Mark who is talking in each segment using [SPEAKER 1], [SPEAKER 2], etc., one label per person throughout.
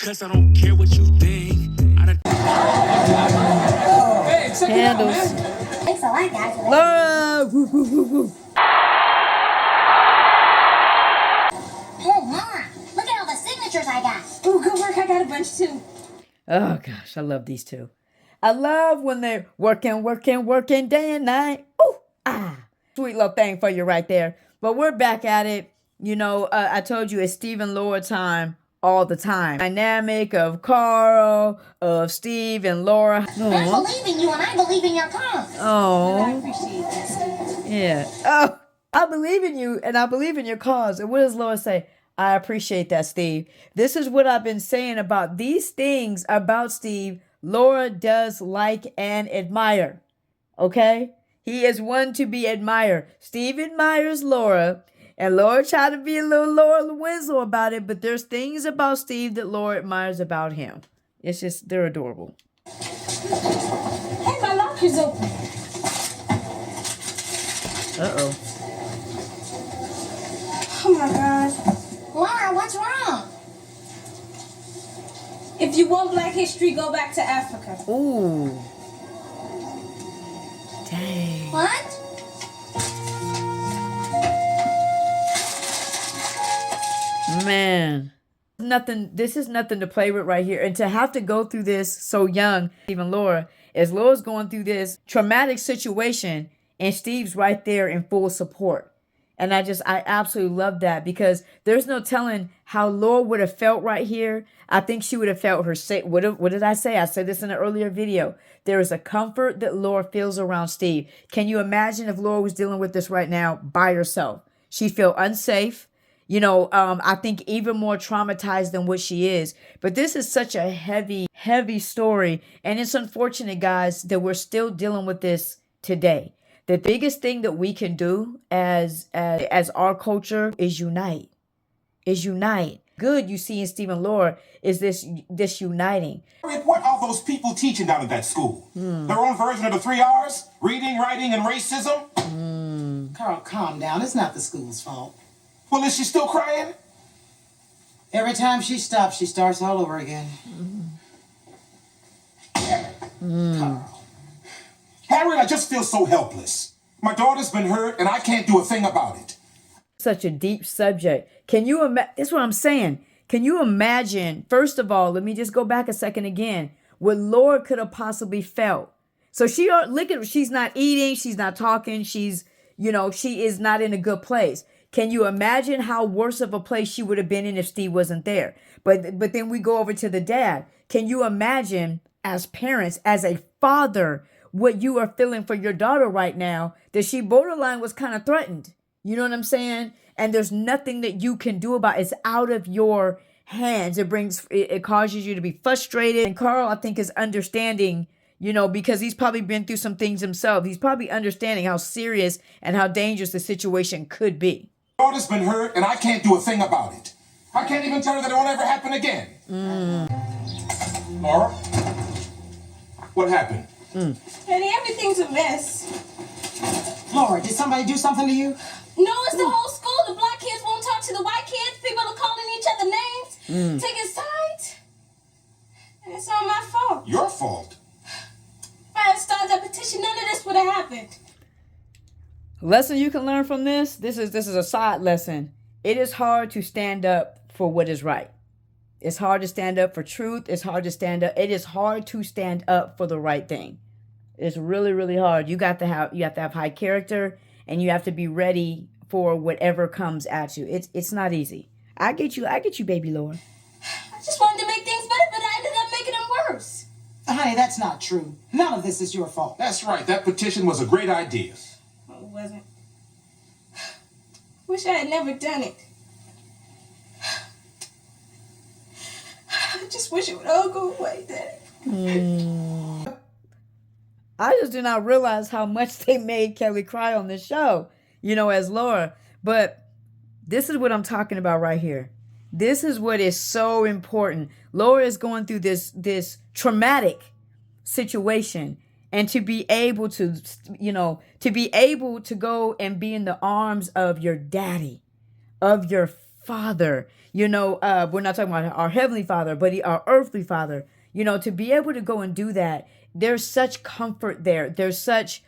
[SPEAKER 1] Cause I don't care what you think.
[SPEAKER 2] Hey, check it out, man.
[SPEAKER 3] Thanks a lot, guys.
[SPEAKER 4] Laura! Woo, woo, woo, woo.
[SPEAKER 3] Hey, Laura, look at all the signatures I got.
[SPEAKER 5] Oh, good work. I got a bunch too.
[SPEAKER 4] Oh, gosh, I love these two. I love when they're working day and night. Ooh, sweet little thing for you right there. But we're back at it. You know, I told you it's Steve and Laura time all the time. Dynamic of Carl, of Steve and Laura.
[SPEAKER 3] I believe in you and I believe in your cause.
[SPEAKER 4] Oh,
[SPEAKER 5] I appreciate that.
[SPEAKER 4] yeah. Oh, I believe in you and I believe in your cause. And what does Laura say? I appreciate that, Steve. This is what I've been saying about these things about Steve. Laura does like and admire. Okay? He is one to be admired. Steve admires Laura. And Laura tried to be a little Laura Winslow about it. But there's things about Steve that Laura admires about him. It's just, they're adorable.
[SPEAKER 5] Hey, my locker's open.
[SPEAKER 4] Uh-oh.
[SPEAKER 5] Oh, my God.
[SPEAKER 3] Laura, what's wrong?
[SPEAKER 5] If you want Black history, go back to Africa.
[SPEAKER 4] Ooh. Dang.
[SPEAKER 3] What?
[SPEAKER 4] Man. This is nothing to play with right here. And to have to go through this so young, even Laura, as Laura's going through this traumatic situation and Steve's right there in full support. And I absolutely love that because there's no telling how Laura would have felt right here. I think she would have felt her sick. What did I say? I said this in an earlier video. There is a comfort that Laura feels around Steve. Can you imagine if Laura was dealing with this right now by herself? She'd feel unsafe. You know, I think even more traumatized than what she is. But this is such a heavy story. And it's unfortunate, guys, that we're still dealing with this today. The biggest thing that we can do as our culture is unite. Good you see in Steve and Laura is this uniting.
[SPEAKER 6] What are those people teaching down at that school? Their own version of the 3 R's? Reading, writing, and racism?
[SPEAKER 7] Carl, calm down. It's not the school's fault.
[SPEAKER 6] Well, is she still crying?
[SPEAKER 7] Every time she stops, she starts all over again.
[SPEAKER 6] Carl. Harriet, I just feel so helpless. My daughter's been hurt, and I can't do a thing about it.
[SPEAKER 4] Such a deep subject. Can you imagine? That's what I'm saying. Can you imagine, first of all, let me just go back a second again, what Laura could have possibly felt. So she's not eating, she's not talking, she is not in a good place. Can you imagine how worse of a place she would have been in if Steve wasn't there? But then we go over to the dad. Can you imagine as parents, as a father, what you are feeling for your daughter right now, that she borderline was kind of threatened? You know what I'm saying? And there's nothing that you can do about it. It's out of your hands. It causes you to be frustrated. And Carl, I think, is understanding, because he's probably been through some things himself. He's probably understanding how serious and how dangerous the situation could be.
[SPEAKER 6] My daughter's been hurt, and I can't do a thing about it. I can't even tell her that it won't ever happen again. Laura? What happened?
[SPEAKER 5] Honey, everything's a mess.
[SPEAKER 7] Laura, did somebody do something to you?
[SPEAKER 5] No, it's the whole school. The black kids won't talk to the white kids. People are calling each other names, taking sides. And it's all my fault.
[SPEAKER 6] Your fault?
[SPEAKER 5] If I had started that petition, none of this would have happened.
[SPEAKER 4] Lesson you can learn from this. This is a side lesson. It is hard to stand up for what is right. It's hard to stand up for truth. It is hard to stand up for the right thing. It's really, really hard. You have to have high character, and you have to be ready for whatever comes at you. It's not easy. I get you, baby Laura.
[SPEAKER 5] I just wanted to make things better, but I ended up making them worse.
[SPEAKER 7] Honey, that's not true. None of this is your fault.
[SPEAKER 6] That's right. That petition was a great idea.
[SPEAKER 5] Well, it wasn't. Wish I had never done it. I just wish it would all go away, Daddy.
[SPEAKER 4] I just do not realize how much they made Kelly cry on this show, as Laura. But this is what I'm talking about right here. This is what is so important. Laura is going through this traumatic situation, and to be able to go and be in the arms of your daddy, of your father, we're not talking about our heavenly father, but our earthly father, to be able to go and do that, there's such comfort there. There's such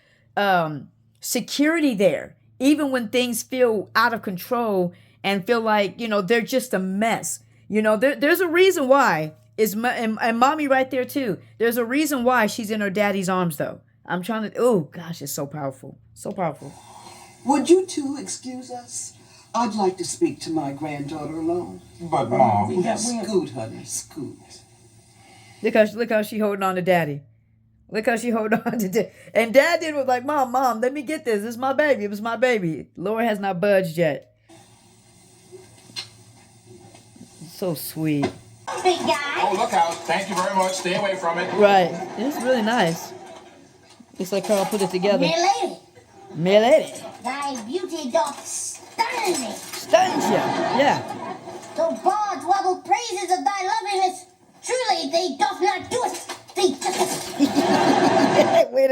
[SPEAKER 4] security there, even when things feel out of control and feel like, they're just a mess. There's a reason why and mommy right there too. There's a reason why she's in her daddy's arms though. I'm trying to, oh gosh, it's so powerful. So powerful.
[SPEAKER 8] Would you two excuse us? I'd like to speak to my granddaughter alone.
[SPEAKER 6] But Mom,
[SPEAKER 8] Scoot, honey, scoot.
[SPEAKER 4] Look how she holding on to daddy. Look how she holding on to daddy. And dad was like, Mom, let me get this. This is my baby. It was my baby. Laura has not budged yet. So sweet.
[SPEAKER 3] Big guy.
[SPEAKER 6] Oh, look out. Thank you very much. Stay away from it.
[SPEAKER 4] Right. It's really nice. Looks like Carl put it together.
[SPEAKER 3] Milady,
[SPEAKER 4] Milady.
[SPEAKER 3] thy beauty doth stun me.
[SPEAKER 4] Stuns you. Yeah.
[SPEAKER 3] Though bards warble praises of thy loveliness, truly they doth not do it. They
[SPEAKER 4] Wait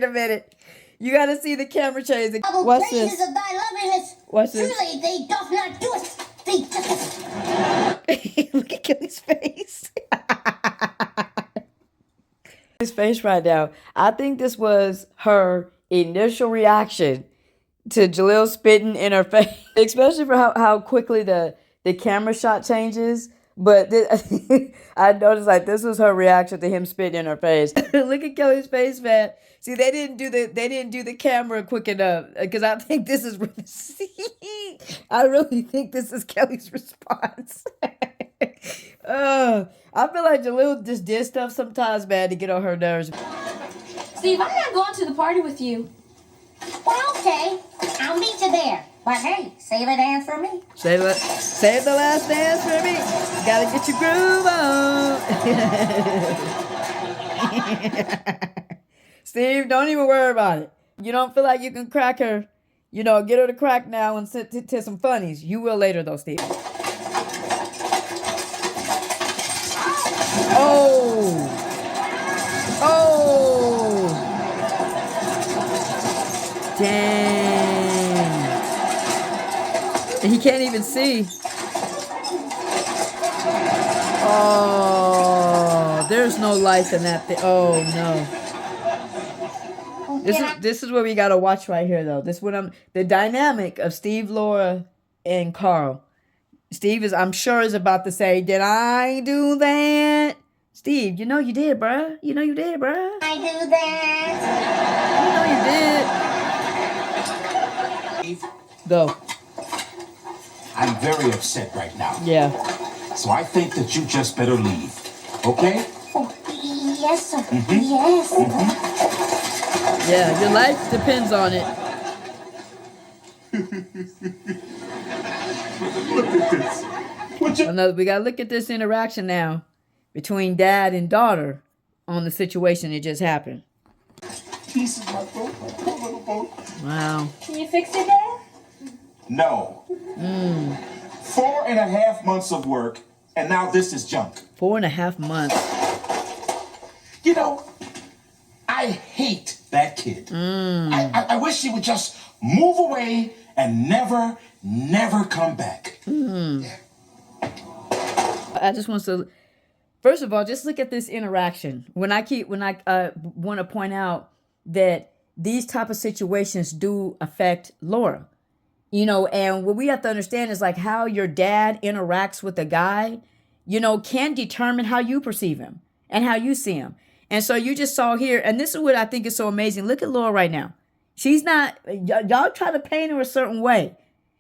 [SPEAKER 4] a minute. You got to see the camera change.
[SPEAKER 3] warble
[SPEAKER 4] What's
[SPEAKER 3] praises
[SPEAKER 4] this?
[SPEAKER 3] of thy loveliness,
[SPEAKER 4] What's this?
[SPEAKER 3] truly they doth not do it. They
[SPEAKER 4] Look at Kelly's face. His face right now. I think this was her initial reaction to Jaleel spitting in her face, especially for how quickly the camera shot changes. But I noticed like this was her reaction to him spitting in her face. Look at Kelly's face, man. See, they didn't do the camera quick enough because I think this is I really think this is Kelly's response. I feel like Jaleel just did stuff sometimes, man, to get on her nerves.
[SPEAKER 5] Steve, I'm not going to the party with you.
[SPEAKER 3] Well, okay, I'll meet you there. But hey, save a dance for me.
[SPEAKER 4] Save the last dance for me. Gotta get your groove on. Steve, don't even worry about it. You don't feel like you can crack her. Get her to crack now and sit to some funnies. You will later, though, Steve. Oh! Dang. And he can't even see. Oh, there's no life in that thing. Oh, no. This is what we gotta watch right here, though. This is what the dynamic of Steve, Laura, and Carl. Steve I'm sure is about to say, "Did I do that?" Steve, you did, bruh. You did, bruh.
[SPEAKER 3] I do that.
[SPEAKER 4] You did. Go.
[SPEAKER 6] I'm very upset right now.
[SPEAKER 4] Yeah.
[SPEAKER 6] So I think that you just better leave. Okay?
[SPEAKER 3] Oh, yes, sir. Yes.
[SPEAKER 4] Yeah, your life depends on it.
[SPEAKER 6] Look at this.
[SPEAKER 4] We gotta look at this interaction now between dad and daughter on the situation that just happened.
[SPEAKER 6] This is my boat, my poor little boat.
[SPEAKER 4] Wow.
[SPEAKER 5] Can you fix it, Dad?
[SPEAKER 6] No. 4.5 months of work, and now this is junk.
[SPEAKER 4] 4.5 months.
[SPEAKER 6] I hate that kid. I wish he would just move away and never come back.
[SPEAKER 4] I just want to, first of all, just look at this interaction. When I want to point out that these type of situations do affect Laura, and what we have to understand is like how your dad interacts with a guy, can determine how you perceive him and how you see him. And so you just saw here, and this is what I think is so amazing. Look at Laura right now. She's not, y'all try to paint her a certain way.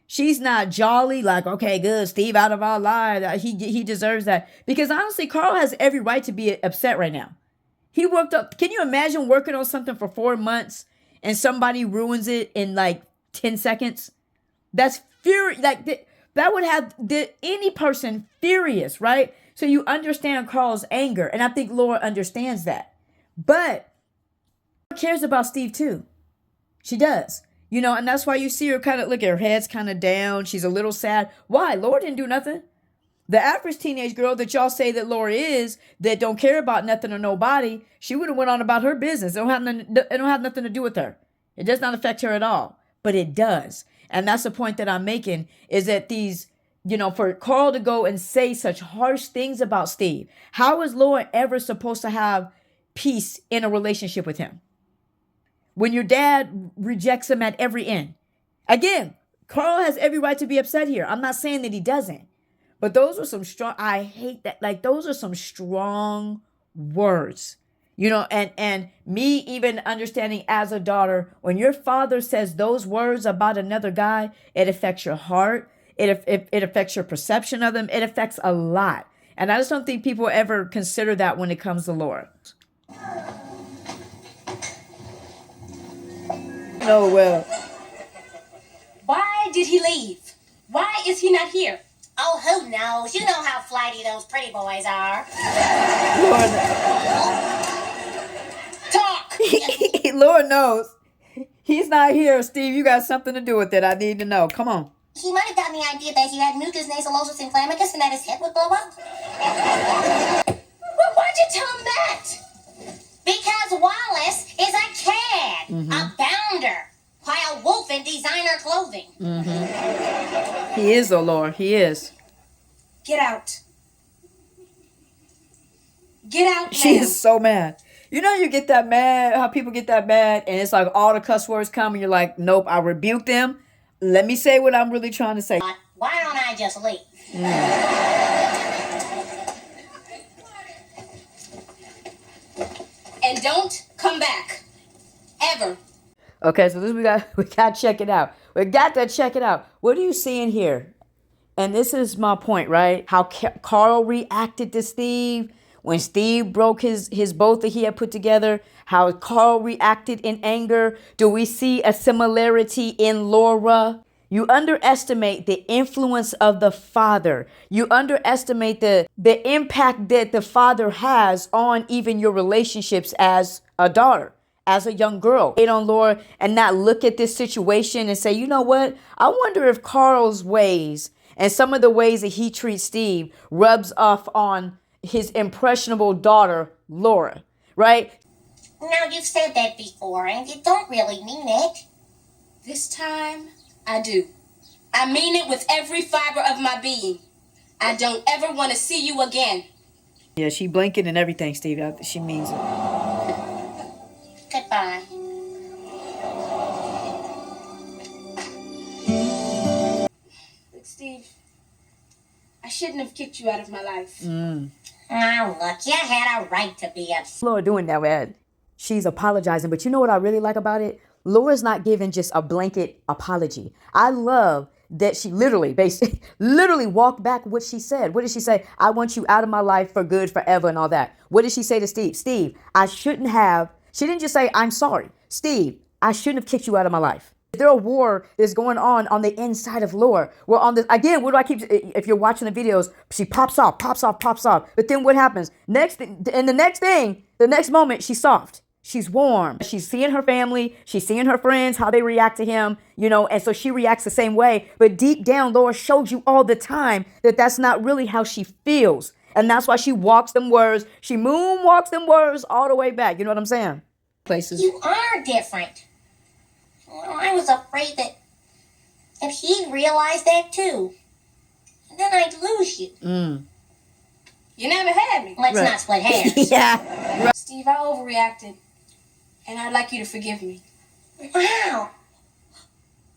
[SPEAKER 4] She's not jolly, like, okay, good, Steve out of our lives. He deserves that. Because honestly, Carl has every right to be upset right now. He worked up, can you imagine working on something for 4 months and somebody ruins it in like 10 seconds? That's fury, that would have any person furious, right? So you understand Carl's anger, and I think Laura understands that. But Laura cares about Steve too. She does. And that's why you see her kind of, look at her head's kind of down. She's a little sad. Why? Laura didn't do nothing. The average teenage girl that y'all say that Laura is, that don't care about nothing or nobody, she would have went on about her business. It don't have nothing to do with her. It does not affect her at all. But it does. And that's the point that I'm making, is that these for Carl to go and say such harsh things about Steve. How is Laura ever supposed to have peace in a relationship with him when your dad rejects him at every end? Again, Carl has every right to be upset here. I'm not saying that he doesn't, but those are some strong, I hate that. Like, those are some strong words, and me even understanding as a daughter, when your father says those words about another guy, it affects your heart. It affects your perception of them. It affects a lot. And I just don't think people ever consider that when it comes to Laura. Oh, well.
[SPEAKER 5] Why did he leave? Why is he not here?
[SPEAKER 3] Oh, who knows? You know how flighty those pretty boys are.
[SPEAKER 5] Talk!
[SPEAKER 4] Lord knows. He's not here, Steve. You got something to do with it. I need to know. Come on.
[SPEAKER 3] He might have gotten the idea that he had mucus nasalosis inflammicus and that his head would blow up.
[SPEAKER 5] Well, why'd you tell him that?
[SPEAKER 3] Because Wallace is a cad, a bounder, while Wolf in designer clothing.
[SPEAKER 4] He is, oh Lord. He is.
[SPEAKER 5] Get out. Get out
[SPEAKER 4] She
[SPEAKER 5] now.
[SPEAKER 4] is so mad. You get that mad, how people get that mad, and it's like all the cuss words come, and you're like, nope, I rebuke them. Let me say what I'm really trying to say.
[SPEAKER 3] Why don't I just leave?
[SPEAKER 5] And don't come back. Ever.
[SPEAKER 4] Okay, so this we got to check it out. We got to check it out. What are you seeing here? And this is my point, right? How Carl reacted to Steve when Steve broke his boat that he had put together. How Carl reacted in anger. Do we see a similarity in Laura? You underestimate the influence of the father. You underestimate the impact that the father has on even your relationships as a daughter, as a young girl. Hate on Laura and not look at this situation and say, you know what? I wonder if Carl's ways and some of the ways that he treats Steve rubs off on his impressionable daughter, Laura, right?
[SPEAKER 3] Now, you've said that before, and you don't really mean it.
[SPEAKER 5] This time, I do. I mean it with every fiber of my being. I don't ever want to see you again.
[SPEAKER 4] Yeah, she blinking and everything, Steve. She means it.
[SPEAKER 3] Goodbye.
[SPEAKER 5] Look, Steve, I shouldn't have kicked you out of my life.
[SPEAKER 3] Now, look, you had a right to be upset.
[SPEAKER 4] Laura doing that, man. She's apologizing, but you know what I really like about it? Laura's not giving just a blanket apology. I love that she literally walked back what she said. What did she say? I want you out of my life for good, forever, and all that. What did she say to Steve? Steve, she didn't just say, I'm sorry. Steve, I shouldn't have kicked you out of my life. There's a war that's going on the inside of Laura. We're on this, again, what do I keep, if you're watching the videos, she pops off. But then what happens? The next moment, she's soft. She's warm. She's seeing her family. She's seeing her friends, how they react to him, and so she reacts the same way. But deep down, Laura shows you all the time that that's not really how she feels. And that's why she walks them words. She moonwalks them words all the way back. You know what I'm saying? Places.
[SPEAKER 3] You are different. Well, I was afraid that if he realized that too, then I'd lose you.
[SPEAKER 5] You never had me.
[SPEAKER 3] Let's
[SPEAKER 4] Right.
[SPEAKER 3] not split hairs.
[SPEAKER 4] Yeah.
[SPEAKER 5] Steve, I overreacted. And I'd like you to forgive me.
[SPEAKER 3] Wow.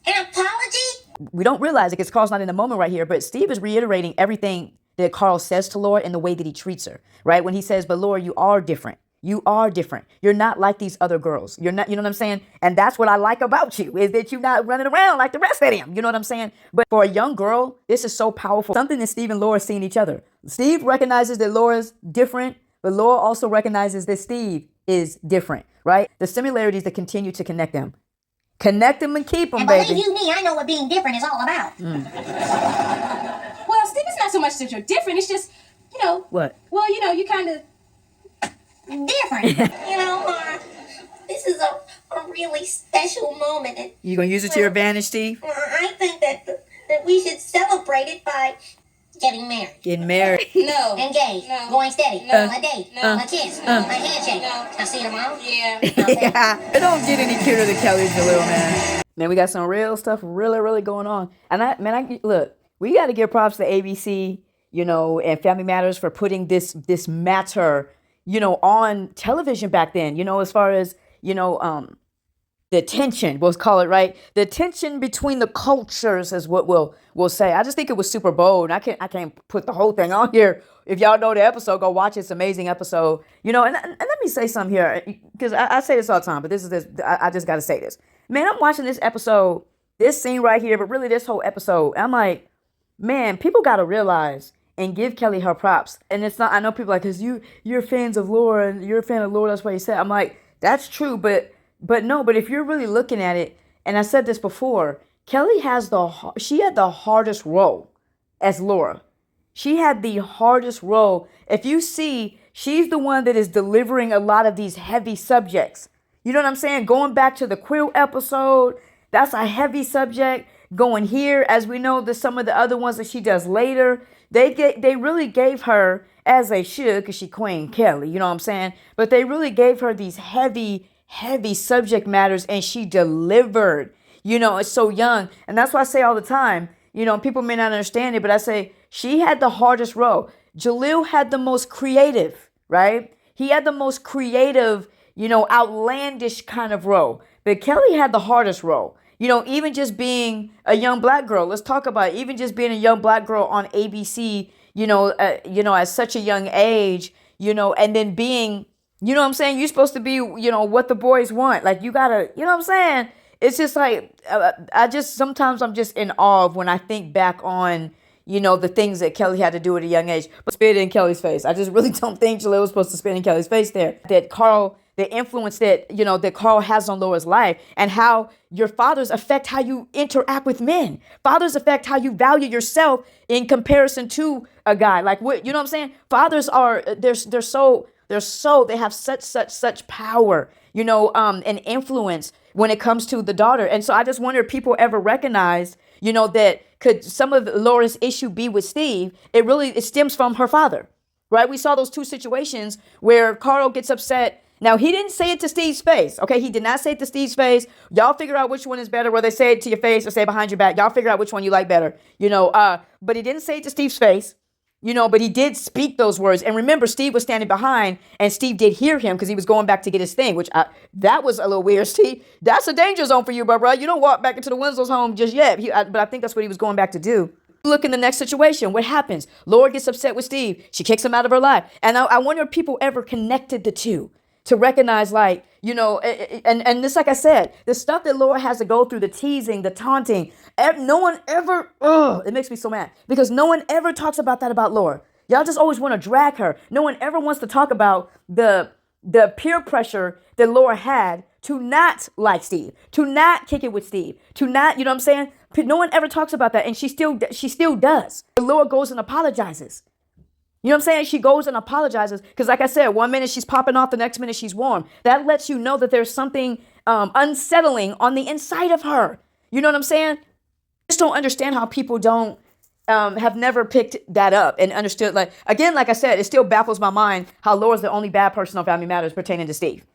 [SPEAKER 3] An apology?
[SPEAKER 4] We don't realize it because Carl's not in the moment right here, but Steve is reiterating everything that Carl says to Laura in the way that he treats her, right? When he says, but Laura, you are different. You are different. You're not like these other girls. You're not, you know what I'm saying? And that's what I like about you, is that you're not running around like the rest of them. You know what I'm saying? But for a young girl, this is so powerful. Something that Steve and Laura see in each other. Steve recognizes that Laura's different, but Laura also recognizes that Steve is different, right? The similarities that continue to connect them. Connect them and keep them,
[SPEAKER 3] And
[SPEAKER 4] baby.
[SPEAKER 3] believe you me, I know what being different is all about.
[SPEAKER 5] Well, Steve, it's not so much that you're different. It's just,
[SPEAKER 4] What?
[SPEAKER 5] Well, you kind of...
[SPEAKER 3] Different. This is a really special moment. And,
[SPEAKER 4] You gonna use it to your advantage, Steve?
[SPEAKER 3] I think that we should celebrate it by getting married.
[SPEAKER 4] Getting married.
[SPEAKER 5] No.
[SPEAKER 3] Engaged.
[SPEAKER 5] No.
[SPEAKER 3] Going steady.
[SPEAKER 5] No.
[SPEAKER 3] A date.
[SPEAKER 5] No.
[SPEAKER 3] A kiss.
[SPEAKER 5] No.
[SPEAKER 3] A handshake.
[SPEAKER 5] No.
[SPEAKER 3] I'll see you tomorrow.
[SPEAKER 5] Yeah.
[SPEAKER 4] Yeah. It don't get any cuter than Kelly's Jalil, man. Man, we got some real stuff really, really going on. And look, we got to give props to ABC, and Family Matters for putting this matter, on television back then, as far as, the tension, we'll call it, right? The tension between the cultures is what we'll say. I just think it was super bold. I can't put the whole thing on here. If y'all know the episode, go watch it. It's an amazing episode. And let me say something here, because I say this all the time, but I just got to say this. Man, I'm watching this episode, this scene right here, but really this whole episode. I'm like, man, people got to realize and give Kelly her props. And it's not, I know people like, because you're fans of Laura and you're a fan of Laura, that's what you said. I'm like, that's true, but if you're really looking at it, and I said this before, Kelly she had the hardest role as Laura. She had the hardest role. If you see, she's the one that is delivering a lot of these heavy subjects. You know what I'm saying? Going back to the Quill episode, that's a heavy subject. Going here, as we know, some of the other ones that she does later, they really gave her, as they should, because she Queen Kelly, you know what I'm saying? But they really gave her these heavy subject matters, and she delivered. It's so young. And that's why I say all the time, people may not understand it, but I say she had the hardest role. Jaleel had the most creative, right? He had the most creative, outlandish kind of role. But Kelly had the hardest role. Even just being a young black girl, let's talk about it. Even just being a young black girl on ABC, at such a young age, and then being, what I'm saying? You're supposed to be, what the boys want. Like, you gotta, what I'm saying? It's just like, sometimes I'm just in awe when I think back on, the things that Kelly had to do at a young age. But spit in Kelly's face. I just really don't think Jaleel was supposed to spit in Kelly's face there. The influence that, that Carl has on Laura's life, and how your fathers affect how you interact with men. Fathers affect how you value yourself in comparison to a guy. Like, what, you know what I'm saying? Fathers are, they have such power, and influence when it comes to the daughter. And so I just wonder if people ever recognize, that could some of Laura's issue be with Steve? It stems from her father, right? We saw those two situations where Carl gets upset. Now, he didn't say it to Steve's face, okay? He did not say it to Steve's face. Y'all figure out which one is better, whether they say it to your face or say it behind your back. Y'all figure out which one you like better, but he didn't say it to Steve's face. But he did speak those words. And remember, Steve was standing behind, and Steve did hear him because he was going back to get his thing, that was a little weird, Steve. That's a danger zone for you, bro. You don't walk back into the Winslow's home just yet. But I think that's what he was going back to do. Look in the next situation. What happens? Laura gets upset with Steve. She kicks him out of her life. And I wonder if people ever connected the two to recognize, like, and this, like I said, the stuff that Laura has to go through, the teasing, the taunting, no one ever, it makes me so mad because no one ever talks about that about Laura. Y'all just always want to drag her. No one ever wants to talk about the peer pressure that Laura had to not like Steve, to not kick it with Steve, to not, you know what I'm saying? No one ever talks about that, and she still does. Laura goes and apologizes. You know what I'm saying? She goes and apologizes because, like I said, 1 minute she's popping off, the next minute she's warm. That lets you know that there's something unsettling on the inside of her. You know what I'm saying? I just don't understand how people don't have never picked that up and understood. Like, again, like I said, it still baffles my mind how Laura's the only bad person on Family Matters pertaining to Steve.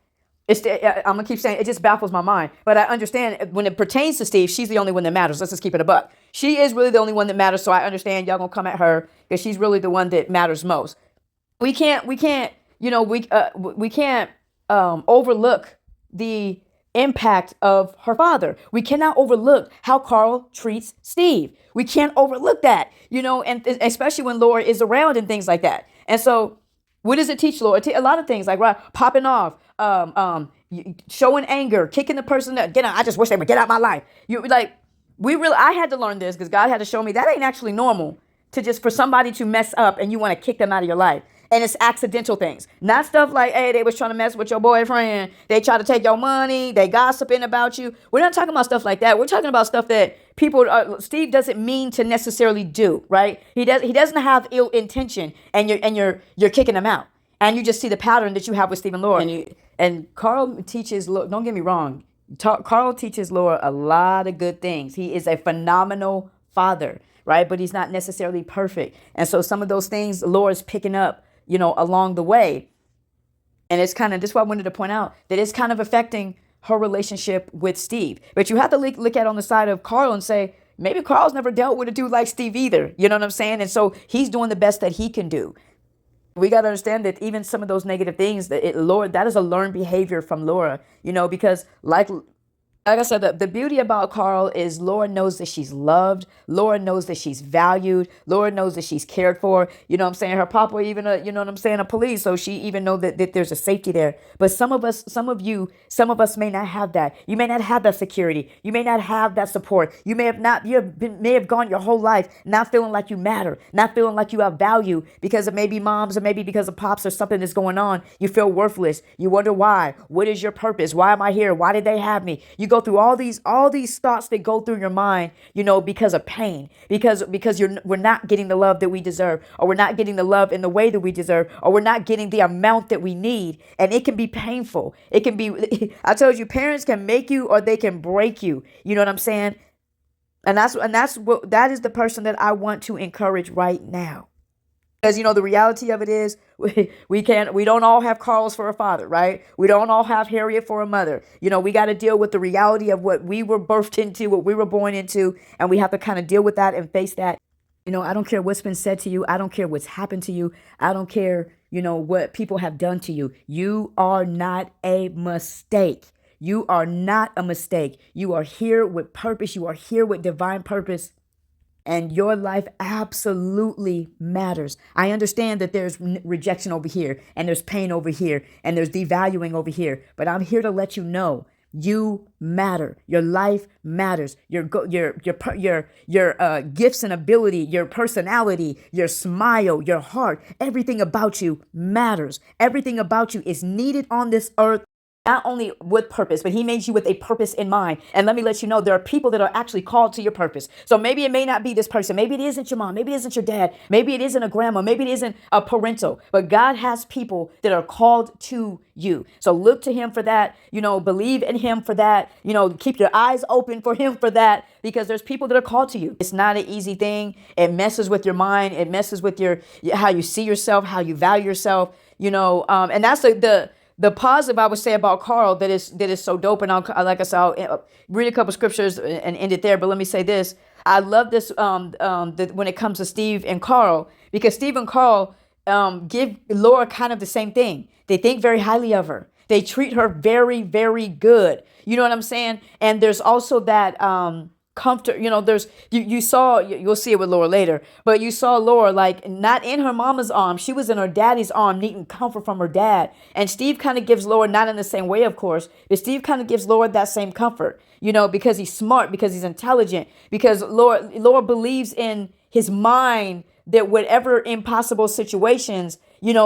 [SPEAKER 4] I'm going to keep saying it just baffles my mind. But I understand when it pertains to Steve, she's the only one that matters. Let's just keep it a buck. She is really the only one that matters. So I understand y'all going to come at her because she's really the one that matters most. We can't overlook the impact of her father. We cannot overlook how Carl treats Steve. We can't overlook that, and especially when Laura is around and things like that. And so what does it teach Laura? A lot of things, like, right, popping off, showing anger, kicking the person that I just wish they would get out my life. I had to learn this because God had to show me that ain't actually normal to just for somebody to mess up and you want to kick them out of your life. And it's accidental things, not stuff like, hey, they was trying to mess with your boyfriend. They try to take your money. They gossiping about you. We're not talking about stuff like that. We're talking about stuff that Steve doesn't mean to necessarily do, right? He doesn't have ill intention, and you're kicking him out. And you just see the pattern that you have with Steve and Laura. And Carl teaches, don't get me wrong, Carl teaches Laura a lot of good things. He is a phenomenal father, right? But he's not necessarily perfect. And so some of those things Laura's picking up, along the way. And it's kind of, this is what I wanted to point out, that it's kind of affecting her relationship with Steve. But you have to look at it on the side of Carl and say, maybe Carl's never dealt with a dude like Steve either. You know what I'm saying? And so he's doing the best that he can do. We got to understand that even some of those negative things, that is a learned behavior from Laura, because like I said, the beauty about Carl is Laura knows that she's loved. Laura knows that she's valued. Laura knows that she's cared for. You know what I'm saying? Her papa even, a police. So she even know that there's a safety there. But some of us may not have that. You may not have that security. You may not have that support. You may have gone your whole life not feeling like you matter, not feeling like you have value because of maybe moms or maybe because of pops or something that's going on. You feel worthless. You wonder why. What is your purpose? Why am I here? Why did they have me? You go through all these thoughts that go through your mind, because of pain, because we're not getting the love that we deserve, or we're not getting the love in the way that we deserve, or we're not getting the amount that we need. And it can be painful. It can be, I told you, parents can make you or they can break you. You know what I'm saying? And that is the person that I want to encourage right now. Because, the reality of it is we don't all have Carls for a father, right? We don't all have Harriet for a mother. We got to deal with the reality of what we were birthed into, what we were born into, and we have to kind of deal with that and face that. I don't care what's been said to you. I don't care what's happened to you. I don't care, what people have done to you. You are not a mistake. You are not a mistake. You are here with purpose. You are here with divine purpose. And your life absolutely matters. I understand that there's rejection over here, and there's pain over here, and there's devaluing over here. But I'm here to let you know you matter. Your life matters. Your gifts and ability, your personality, your smile, your heart, everything about you matters. Everything about you is needed on this earth. Not only with purpose, but he made you with a purpose in mind. And let me let you know, there are people that are actually called to your purpose. So maybe it may not be this person. Maybe it isn't your mom. Maybe it isn't your dad. Maybe it isn't a grandma. Maybe it isn't a parental. But God has people that are called to you. So look to him for that. Believe in him for that. Keep your eyes open for him for that, because there's people that are called to you. It's not an easy thing. It messes with your mind. It messes with how you see yourself, how you value yourself, and that's the positive I would say about Carl that is so dope. And I'll read a couple scriptures and end it there. But let me say this. I love this when it comes to Steve and Carl, because Steve and Carl give Laura kind of the same thing. They think very highly of her. They treat her very, very good. You know what I'm saying? And there's also that comfort, you'll see it with Laura later, but you saw Laura like not in her mama's arm. She was in her daddy's arm, needing comfort from her dad. And Steve kind of gives Laura, not in the same way, of course, but Steve kind of gives Laura that same comfort, because he's smart, because he's intelligent, because Laura believes in his mind that whatever impossible situations,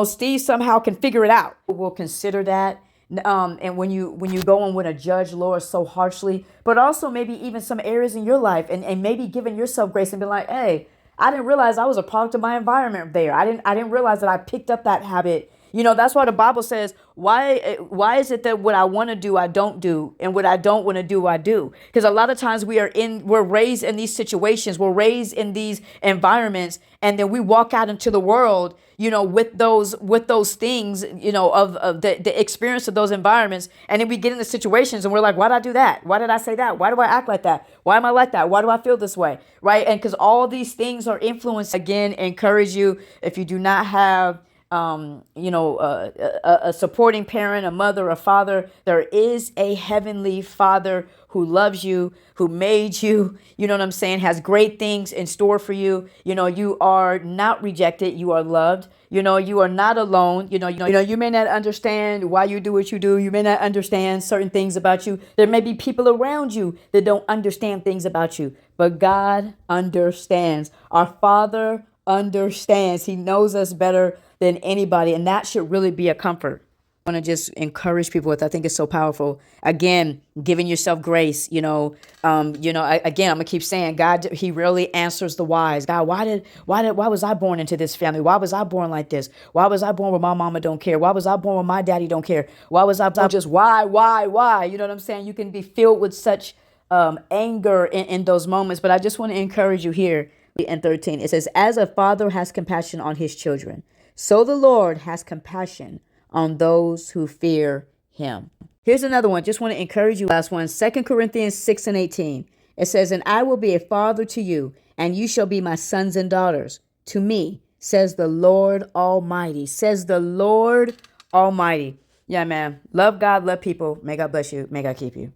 [SPEAKER 4] Steve somehow can figure it out. We'll consider that. And when you go and when a judge Laura so harshly, but also maybe even some areas in your life and maybe giving yourself grace and be like, hey, I didn't realize I was a product of my environment there. I didn't realize that I picked up that habit. That's why the Bible says, why is it that what I want to do, I don't do, and what I don't want to do, I do? Because a lot of times we're raised in these situations, we're raised in these environments, and then we walk out into the world, with those things, of the experience of those environments. And then we get into situations and we're like, why did I do that? Why did I say that? Why do I act like that? Why am I like that? Why do I feel this way? Right? And because all these things are influenced. Again, encourage you, if you do not have a supporting parent, a mother, a father, there is a heavenly Father who loves you, who made you, has great things in store for you. You are not rejected. You are loved. You are not alone. You may not understand why you do what you do. You may not understand certain things about you. There may be people around you that don't understand things about you, but God understands. Our Father understands. He knows us better than anybody, and that should really be a comfort. I want to just encourage people with. I think it's so powerful. Again, giving yourself grace. Again, I'm gonna keep saying, God, He really answers the whys. God, why was I born into this family? Why was I born like this? Why was I born where my mama don't care? Why was I born where my daddy don't care? Why was I just why? You know what I'm saying? You can be filled with such anger in those moments. But I just want to encourage you here. In 13, it says, as a father has compassion on his children, so the Lord has compassion on those who fear him. Here's another one. Just want to encourage you. Last one, 2 Corinthians 6:18. It says, and I will be a father to you, and you shall be my sons and daughters to me, says the Lord Almighty. Says the Lord Almighty. Yeah, man. Love God, love people. May God bless you. May God keep you.